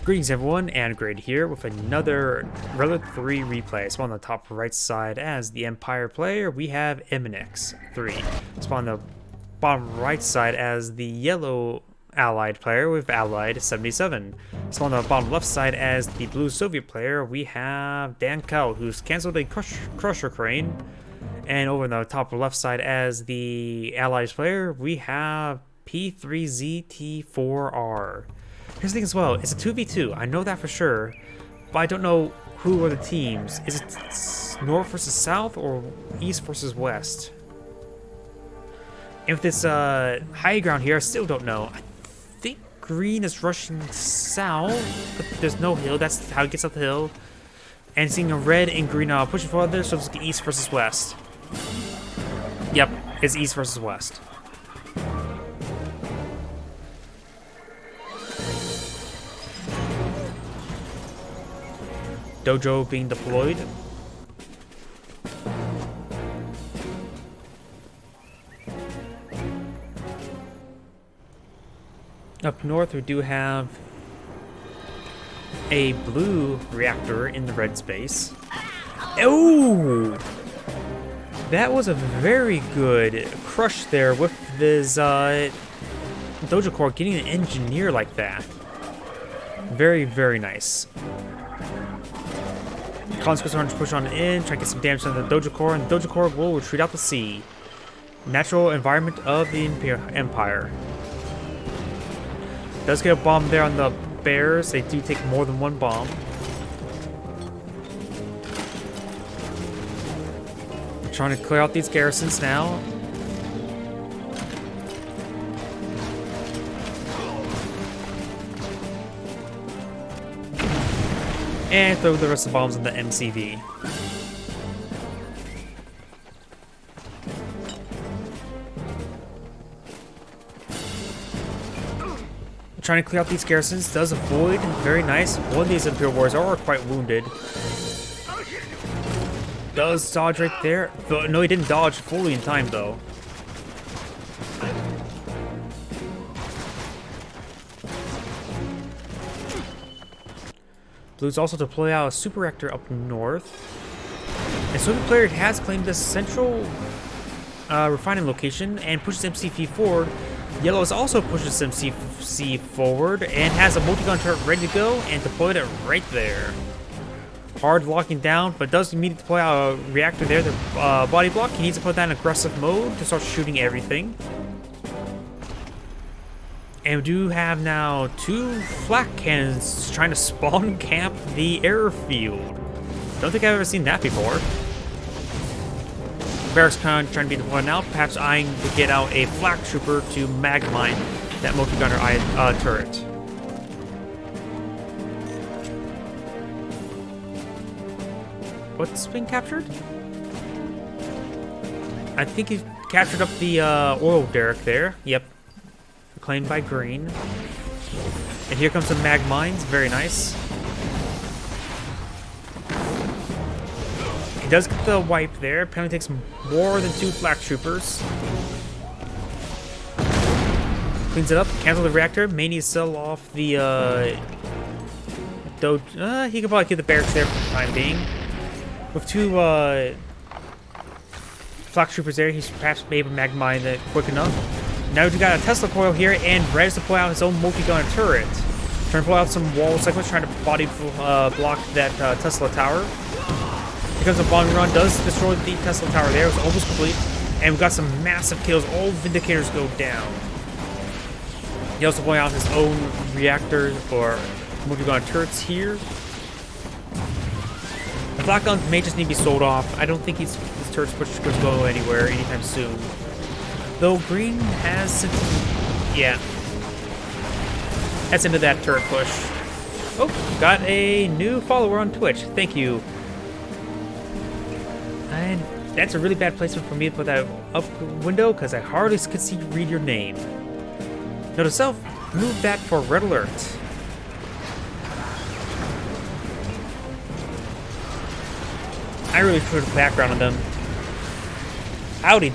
Greetings everyone, and Grade here with another Relic 3 replay. So on the top right side as the Empire player, we have Eminenc3. So on the bottom right side as the yellow Allied player with Allied77. So on the bottom left side as the blue Soviet player, we have Dankal, who's cancelled a crusher crane. And over on the top left side as the Allies player, we have P3ZT4R. Here's the thing as well, it's a 2v2, I know that for sure, but I don't know who are the teams. Is it North versus South or East versus West? And with this high ground here, I still don't know. I think green is rushing south, but there's no hill, that's how it gets up the hill. And seeing a red and green pushing forward there, so it's like East versus West. Yep, it's East versus West. Dojo being deployed. Up north, we do have a blue reactor in the red space. Oh! That was a very good crush there with this Dojo Core getting an engineer like that. Very, very nice. Consequence orange push on in, try to get some damage on the Dojo Core, and the Dojo Core will retreat out to sea. Natural environment of the Empire. Does get a bomb there on the bears. They do take more than one bomb. We're trying to clear out these garrisons now. And throw the rest of the bombs in the MCV. Trying to clear out these garrisons, does avoid, very nice. One of these Imperial Warriors are quite wounded. Does dodge right there. But no, he didn't dodge fully in time though. Blue's also deploy out a super reactor up north. And so the player has claimed this central refining location and pushes MCV forward. Yellow has also pushes MCC forward and has a multi-gun turret ready to go and deployed it right there. Hard locking down, but does immediately deploy out a reactor there, the body block. He needs to put that in aggressive mode to start shooting everything. And we do have now two flak cannons trying to spawn camp the airfield. Don't think I've ever seen that before. Barracks kind of trying to be deployed now, perhaps eyeing to get out a flak trooper to magmine that multi-gunner turret. What's been captured? I think he captured up the oil derrick there. Yep. Claimed by green. And here comes some mag mines, very nice. He does get the wipe there, apparently takes more than two flak troopers. Cleans it up, cancel the reactor, may need to sell off the he could probably keep the barracks there for the time being. With two flak troopers there, he's perhaps able to mag mine it quick enough. Now we've got a Tesla coil here, and Red's to pull out his own multi-gunner turret. Trying to pull out some wall segments, trying to body block that Tesla tower. Here comes a bombing run, does destroy the Tesla tower there, it was almost complete. And we've got some massive kills, all Vindicators go down. He also pulling out his own reactor or multi-gunner turrets here. The flak guns may just need to be sold off. I don't think his turrets push to go anywhere anytime soon. Though green has, yeah, that's into that turret push. Oh, got a new follower on Twitch. Thank you. And that's a really bad placement for me to put that up window because I hardly could read your name. Note to self, move that for red alert. I really put a background on them. Howdy.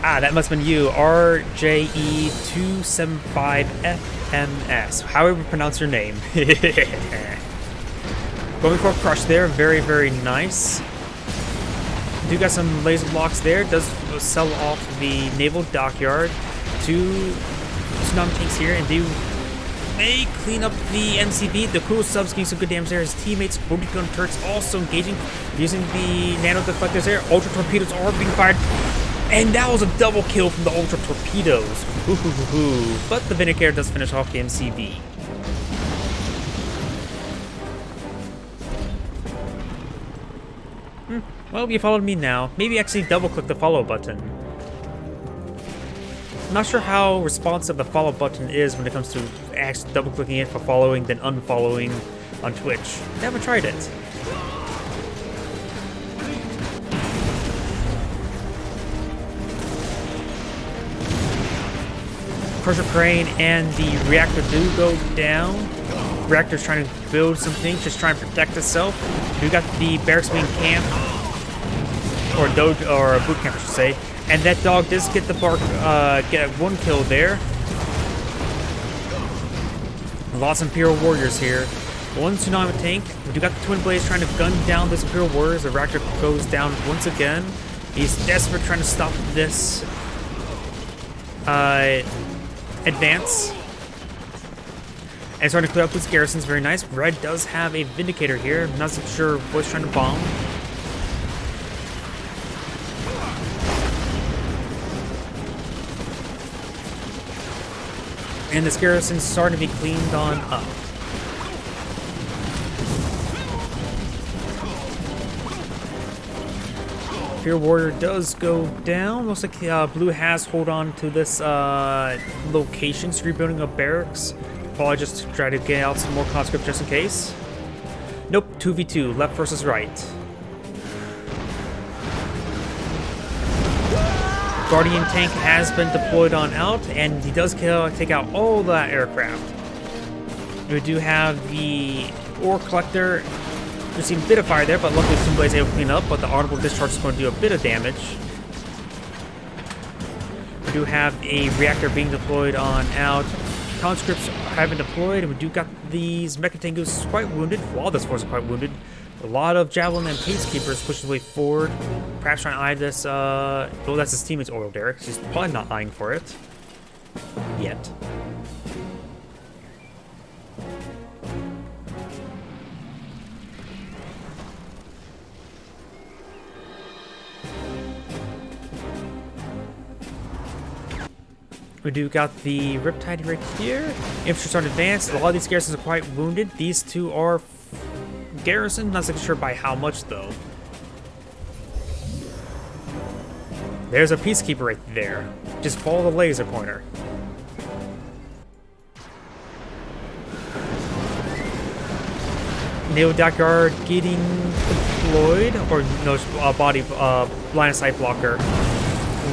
Ah, that must have been you. RJE275FMS. However you pronounce your name. Going for a crush there. Very, very nice. Do got some laser blocks there. Does sell off the naval dockyard. 2 tsunami tanks here, and do may clean up the MCV. The cool subs getting some good damage there. His teammates, booty gun turrets, also engaging using the nano deflectors there. Ultra torpedoes are being fired. And that was a double kill from the Ultra Torpedoes. But the Vindicator does finish off the MCV. Well, you followed me now. Maybe actually double-click the follow button. I'm not sure how responsive the follow button is when it comes to actually double-clicking it for following, then unfollowing on Twitch. I haven't tried it. Crusher Crane and the reactor do go down. Reactor's trying to build some things, just trying to protect itself. We got the barracks being camped, or boot camp, I should say. And that dog does get the get 1 kill there. Lots of Imperial Warriors here. 1 tsunami tank. We do got the Twin Blades trying to gun down this Imperial Warriors. The reactor goes down once again. He's desperate trying to stop this advance. And starting to clear up these garrisons, very nice. Red does have a Vindicator here. I'm not so sure what's trying to bomb. And this garrison's starting to be cleaned on up. Fear Warrior does go down. Looks like Blue has hold on to this location. It's rebuilding a barracks. Probably just to try to get out some more conscripts just in case. Nope, 2v2, left versus right. Guardian tank has been deployed on out, and he does take out all that aircraft. We do have the ore collector. We've seen a bit of fire there, but luckily somebody's able to clean up, but the honorable discharge is going to do a bit of damage. We do have a reactor being deployed on out. Conscripts have been deployed, and we do got these Mechatangus quite wounded. Well, this force is quite wounded. A lot of Javelin and Peacekeepers pushing his way forward. Perhaps trying to eye this, well, that's his teammate's oil derrick. He's probably not eyeing for it. Yet. We do got the Riptide right here. Infantry starting to advance. A lot of these garrisons are quite wounded. These two are garrisoned. Not so sure by how much, though. There's a Peacekeeper right there. Just follow the laser pointer. Naval Dockyard getting deployed. Or no, body line of sight blocker.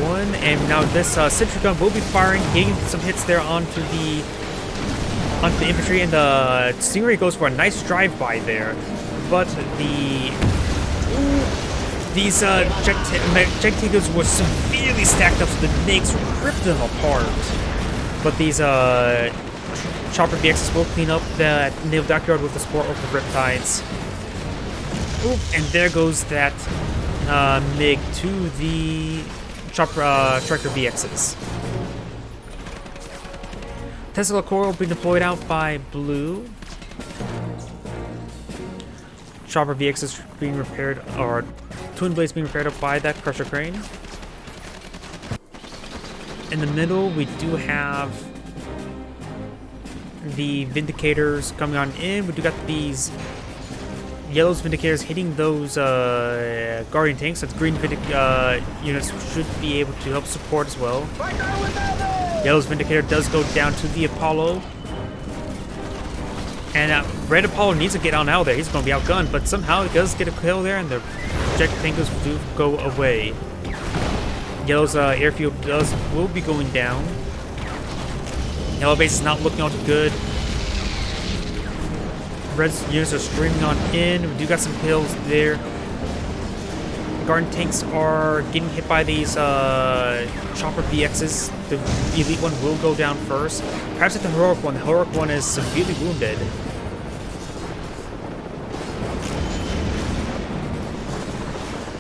One, and now this sentry gun will be firing, getting some hits there onto the infantry, and the Stingray goes for a nice drive-by there, but these jet tankers were severely stacked up, so the MiGs ripped them apart. But these chopper VXs will clean up the naval dockyard with the support of the Riptides. Oop, and there goes that MiG to the Tractor VXs. Tesla Coral being deployed out by Blue. Chopper VXs being repaired, or Twin Blades being repaired up by that Crusher Crane. In the middle, we do have the Vindicators coming on in. We do got these Yellow's Vindicators hitting those Guardian tanks. So green units should be able to help support as well. Yellow's Vindicator does go down to the Apollo. And Red Apollo needs to get on out there. He's going to be outgunned, but somehow he does get a kill there, and the projected tankers do go away. Yellow's airfield will be going down. Yellow base is not looking all too good. Red's units are streaming on in. We do got some kills there. Guardian tanks are getting hit by these chopper VXs. The elite one will go down first. Perhaps at the heroic one. The heroic one is severely wounded.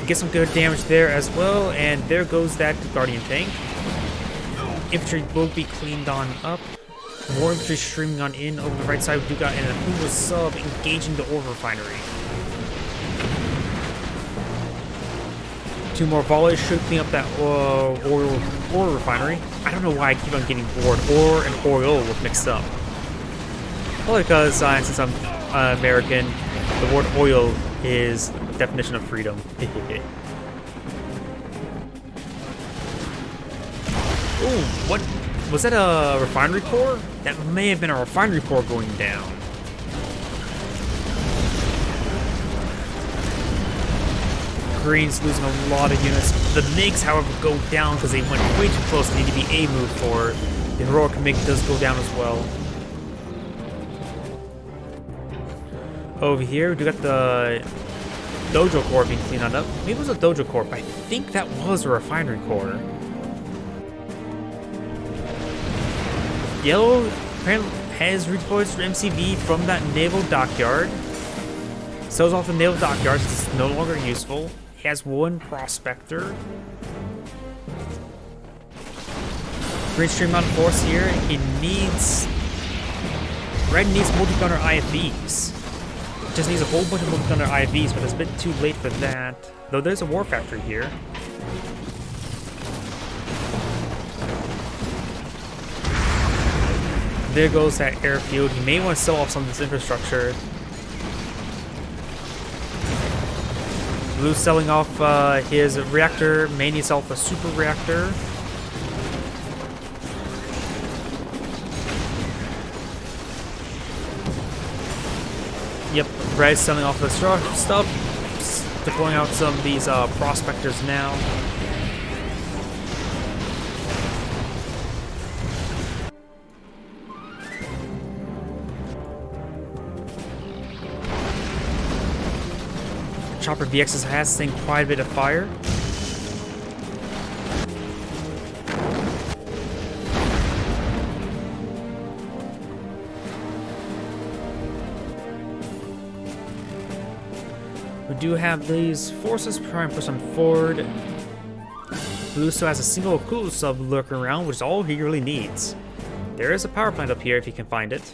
Get some good damage there as well, and there goes that Guardian tank. Infantry will be cleaned on up. More infantry streaming on in over the right side. We do got an Uber sub engaging the ore refinery. 2 more volleys should clean up that ore refinery. I don't know why I keep on getting bored. Ore and oil mixed up. Probably because since I'm American, the word oil is the definition of freedom. Ooh, what? Was that a refinery core? That may have been a refinery core going down. Green's losing a lot of units. The MiGs, however, go down because they went way too close. They need to be A moved for. The heroic MiG does go down as well. Over here, we do got the Dojo core being cleaned up. Maybe it was a Dojo core, but I think that was a refinery core. Yellow apparently has redeployed to MCV from that naval dockyard. Sells off the naval dockyards, it's no longer useful. He has 1 prospector. Green stream on force here. He needs. Red needs multi-gunner IFVs. Just needs a whole bunch of multi-gunner IFVs, but it's a bit too late for that. Though there's a war factory here. There goes that airfield. He may want to sell off some of this infrastructure. Blue's selling off his reactor. May need to sell off a super reactor. Yep, Red's selling off the stuff. Deploying out some of these prospectors now. Chopper VXs has seen quite a bit of fire. We do have these forces trying to push them forward. Blue still has a single Kulu sub lurking around, which is all he really needs. There is a power plant up here if you can find it.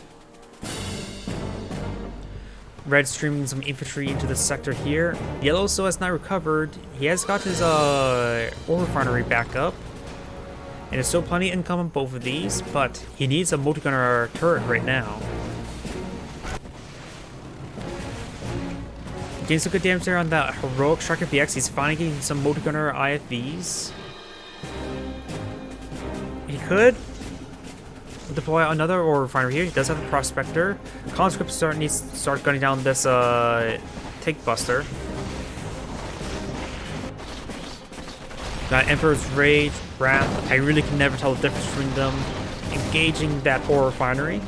Red streaming some infantry into the sector here. Yellow still has not recovered. He has got his ore refinery back up. And there's still plenty of income on both of these, but he needs a multi-gunner turret right now. Getting some good damage there on that heroic Striker VX. He's finally getting some multi-gunner IFVs. He could deploy another ore refinery here. He does have a prospector. Conscript needs to start gunning down this tank buster. Got Emperor's Rage, Wrath. I really can never tell the difference between them. Engaging that ore refinery.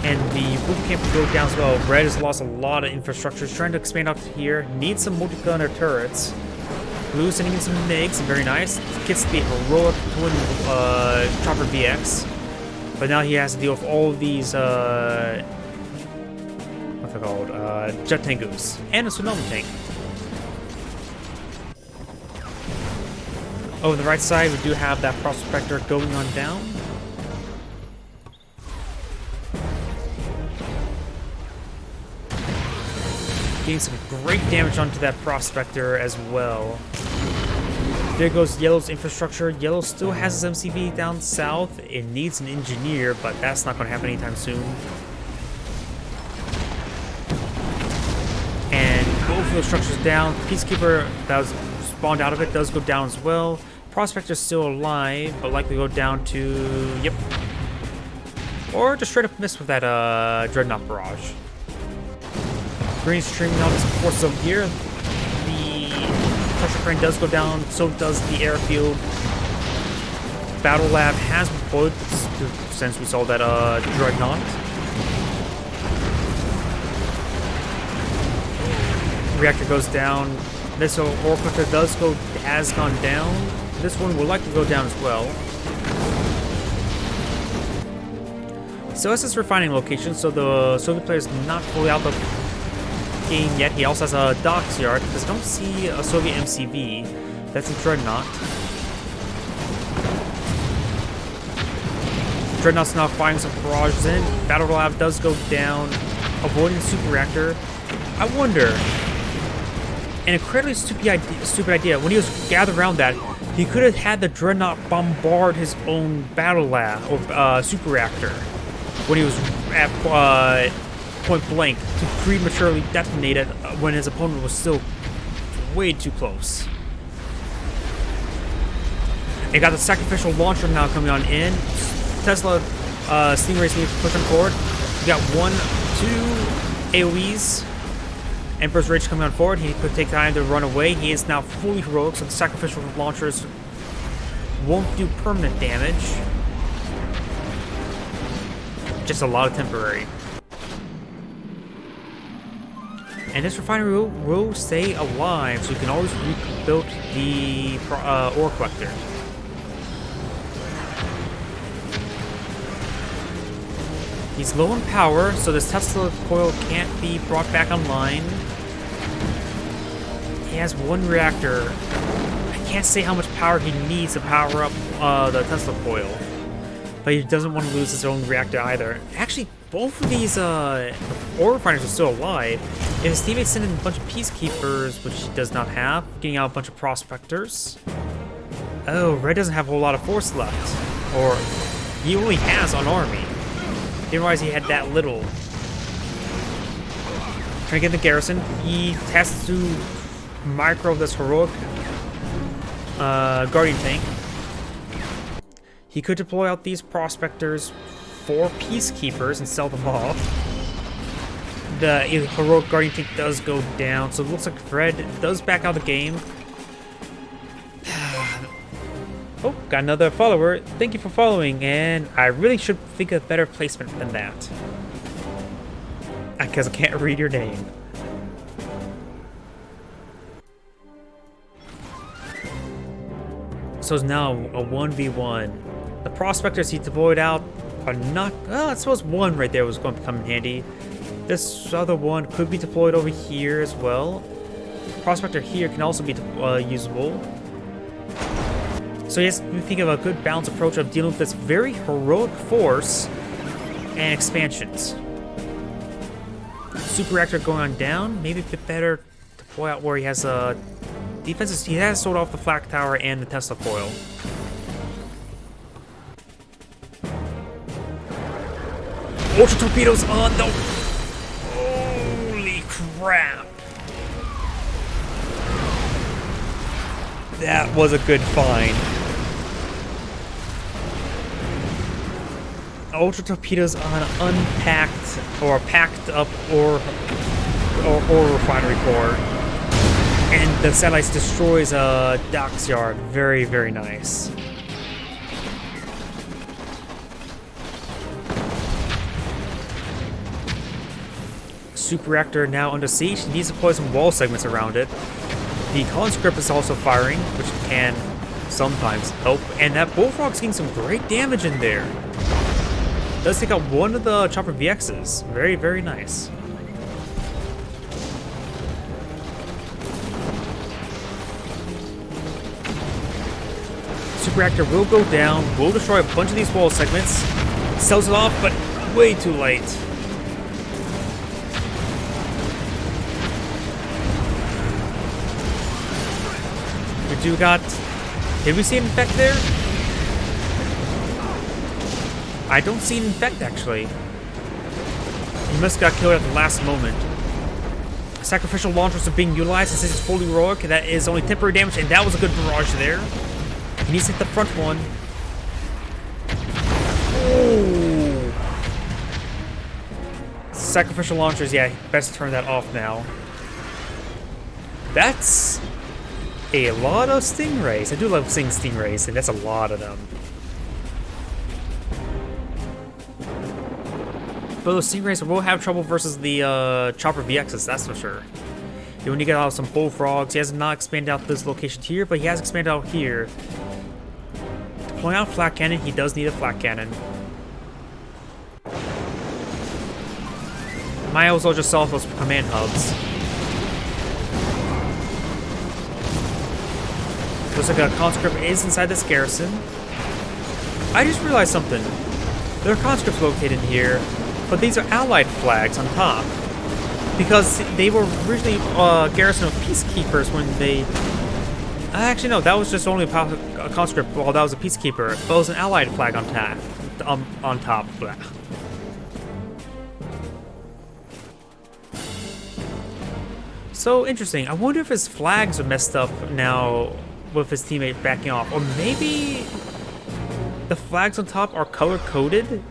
And the boot camp will go down as well. Red has lost a lot of infrastructure. He's trying to expand out here. Needs some multi-gunner turrets. Blue sending in some MiGs. Very nice. Gets the heroic twin chopper VX. But now he has to deal with all of these what's it called? Jet Tengus. And a tsunami tank. Over the right side, we do have that prospector going on down. Getting some great damage onto that prospector as well. There goes Yellow's infrastructure. Yellow still has his MCV down south. It needs an engineer, but that's not going to happen anytime soon. And both of those structures down. Peacekeeper that was spawned out of it does go down as well. Prospector's still alive, but likely go down to, yep. Or just straight up miss with that Dreadnought barrage. Green streaming on some force over here. The pressure crane does go down, so does the airfield. Battle Lab has deployed since we saw that Dreadnought. Reactor goes down. This Orca has gone down. This one will likely go down as well. So that's his refining location, so the Soviet player is not fully out of the game yet. He also has a docks yard, because I don't see a Soviet MCV. That's a Dreadnought. Dreadnought's now firing some barrages in. Battle Lab does go down, avoiding the super reactor. I wonder, an incredibly stupid idea, when he was gathered around that, he could have had the Dreadnought bombard his own Battle Lab, or super reactor, when he was at point blank, to prematurely detonate it when his opponent was still way too close. And got the sacrificial launcher now coming on in. Tesla Stingrays need to push him forward. We got 1, 2 AoEs. Emperor's Rage coming on forward. He could take time to run away. He is now fully heroic, so the sacrificial launchers won't do permanent damage. Just a lot of temporary. And this refinery will stay alive, so you can always rebuild the ore collector. He's low on power, so this Tesla coil can't be brought back online. He has 1 reactor. I can't say how much power he needs to power up the Tesla coil. But he doesn't want to lose his own reactor either. Actually, both of these ore refiners are still alive. If his teammates send in a bunch of peacekeepers, which he does not have, getting out a bunch of prospectors. Oh, Red doesn't have a whole lot of force left. Or he only has an army. Didn't realize he had that little. Trying to get the garrison. He has to micro this heroic Guardian tank. He could deploy out these prospectors for peacekeepers and sell them off. The heroic Guardian tank does go down, so it looks like Fred does back out of the game. Oh, got another follower. Thank you for following, and I really should think of a better placement than that. Because I can't read your name. So it's now a 1v1. The prospectors he deployed out are not... Oh, I suppose 1 right there was going to come in handy. This other one could be deployed over here as well. Prospector here can also be usable. So he has to think of a good balanced approach of dealing with this very heroic force and expansions. Super reactor going on down. Maybe a bit better to deploy out where he has defenses. He has sold off the flak tower and the Tesla coil. Ultra torpedoes on the... Holy crap. That was a good find. Ultra torpedoes on unpacked or packed up or refinery core, and the satellites destroys a docks yard. Very, very nice. Super reactor now under siege. He needs to deploy some wall segments around it. The conscript is also firing, which can sometimes help, and that bullfrog's getting some great damage in there. Does take out 1 of the chopper VXs. Very, very nice. Super reactor will go down, will destroy a bunch of these wall segments, sells it off, but way too late. We do got... Did we see an infect there? I don't see an infect, actually. He must have got killed at the last moment. Sacrificial launchers are being utilized since it's fully heroic. That is only temporary damage, and that was a good barrage there. He needs to hit the front one. Oh! Sacrificial launchers, yeah, best turn that off now. That's a lot of Stingrays. I do love seeing Stingrays, and that's a lot of them. But those Stingrays will have trouble versus the Chopper VXs, that's for sure. You only get out some bullfrogs. He has not expanded out this location here, but he has expanded out here. Deploying out flat cannon, he does need a flat cannon. Might also just sell off those command hubs. Looks like a conscript is inside this garrison. I just realized something. There are conscripts located here, but these are Allied flags on top. Because they were originally a garrison of peacekeepers when they... Actually, no, that was just only a conscript while that was a peacekeeper. But it was an Allied flag on top. Blah. So interesting. I wonder if his flags are messed up now with his teammate backing off. Or maybe the flags on top are color-coded?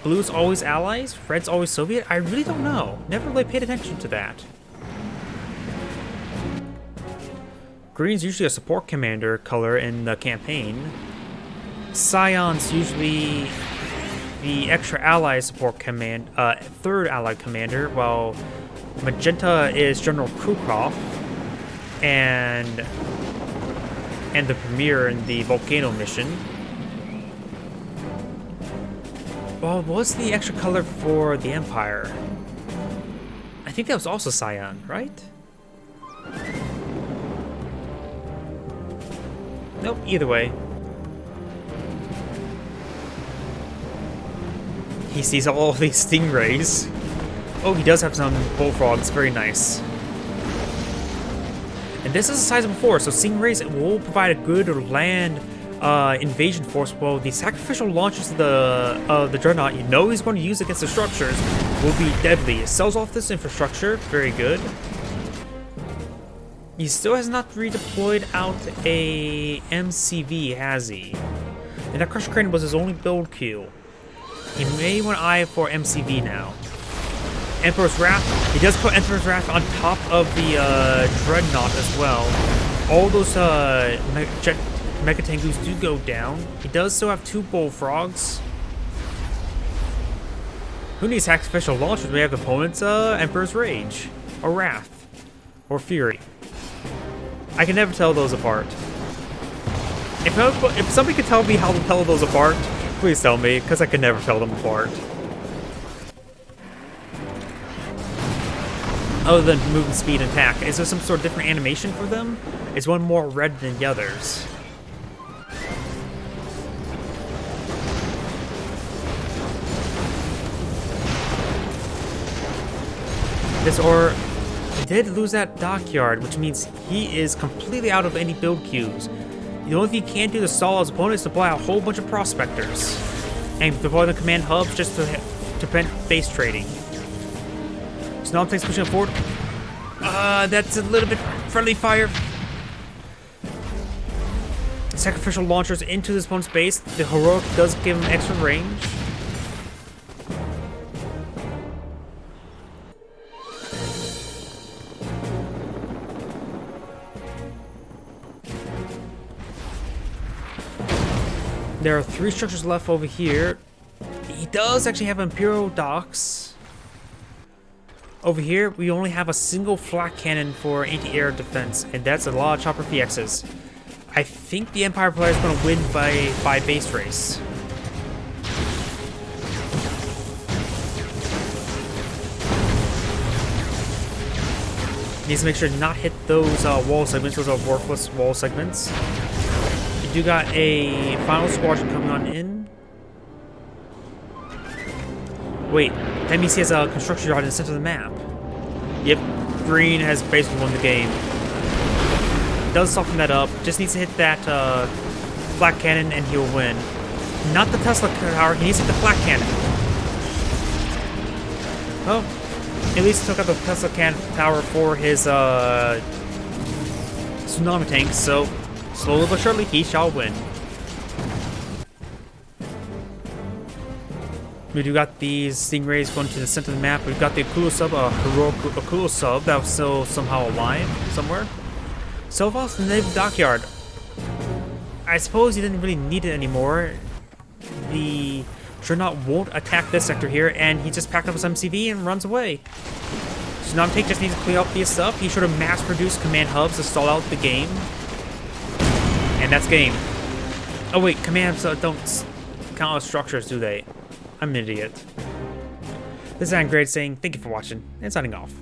Blue's always Allies, red's always Soviet? I really don't know. Never really paid attention to that. Green's usually a support commander color in the campaign. Cyan's usually the extra ally support command, third allied commander, while magenta is General Krukov and the premier in the Volcano mission. Well, what's the extra color for the Empire? I think that was also Cyan, right? Nope, either way. He sees all of these stingrays. Oh, he does have some bullfrogs, very nice. And this is a sizable force, so stingrays will provide a good land invasion force. Well, the sacrificial launches of the Dreadnought, you know he's going to use against the structures, will be deadly. It sells off this infrastructure, very good. He still has not redeployed out a MCV, has he? And that Crusher Crane was his only build queue. He may want to eye for MCV now. Emperor's Wrath, he does put Emperor's Wrath on top of the Dreadnought as well. All those Mega Tengus do go down. He does still have 2 bullfrogs. Who needs sacrificial launchers? We have opponents, Emperor's Rage, or Wrath, or Fury. I can never tell those apart. If somebody could tell me how to tell those apart, please tell me, because I can never tell them apart. Other than movement speed and attack, is there some sort of different animation for them? Is one more red than the others? He did lose that dockyard, which means he is completely out of any build queues. The only thing he can do to stall his opponent is deploy a whole bunch of prospectors and deploy the command hubs just to prevent base trading. So now takes pushing forward. That's a little bit friendly fire. Sacrificial launchers into this opponent's base. The heroic does give him extra range. There are 3 structures left over here. He does actually have Imperial Docks. Over here, we only have a single flak cannon for anti-air defense, and that's a lot of Chopper VXs. I think the Empire player is going to win by base race. Needs to make sure to not hit those wall segments. Those are worthless wall segments. You do got a final squadron coming on in. Wait, that means he has a construction yard in the center of the map. Yep, green has basically won the game. Does soften that up. Just needs to hit that flak cannon and he'll win. Not the Tesla tower, he needs to hit the flak cannon. Well, at least took out the Tesla tower for his tsunami tanks, so slowly but surely he shall win. We do got these stingrays going to the center of the map. We've got the Akula sub, heroic Akula sub that was still somehow alive somewhere. So far, the native dockyard. I suppose he didn't really need it anymore. The Dreadnought won't attack this sector here, and he just packed up his MCV and runs away. So Namtek just needs to clean up this stuff. He should have mass-produced command hubs to stall out the game. And that's game. Oh wait, command hubs don't count as structures, do they? I'm an idiot. This is Eminenc3 saying thank you for watching, and signing off.